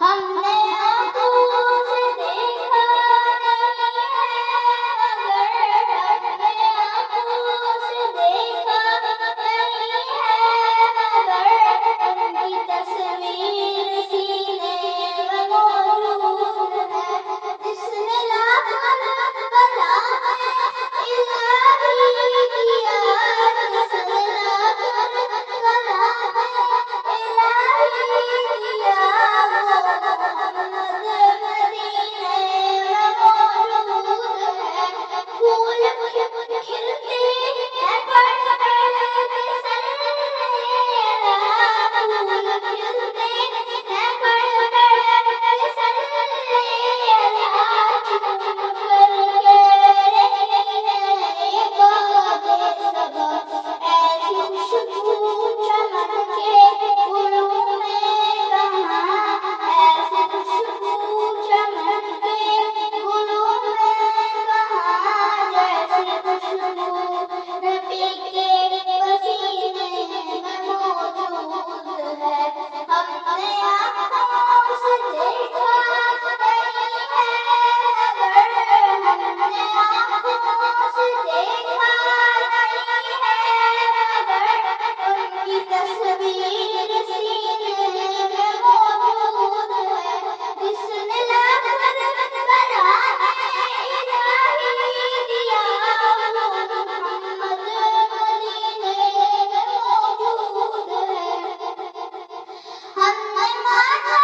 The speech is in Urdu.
ہم نے آنکھوں سے دیکھا نہیں ہے، مگر ہم نے آنکھوں سے دیکھا نہیں ہے، مگر ان کی تصویر سینے میں موجود ہے، جس نے لا کر کلام الہی دیا، جس نے لا کر کلام الہی دیا، وہ محمد مدینے میں موجود ہے۔ پھول کھلتے ہیں پڑھ پڑھ کے صلی اللہ، پھول کھلتے ہیں پڑھ پڑھ کے صلی اللہ، چن کر کے رہی ہے یہ باد صبا، ایسی خوشبو چمن کے گلوں میں کہاں، ایسی خوشبو چمن کے گلوں میں کہاں، جیسی خوشبو نبی کے پسینے میں موجود ہے۔ ہم نے آنکھوں سے دیکھا نہیں ہے، مگر ہم نے آنکھوں سے دیکھا نہیں ہے، مگر ان کی تصویر سینے میں موجود ہے، جس نے لا کر کلام الہی دیا، وہ محمد مدینے میں موجود ہے۔ ہم نے مانا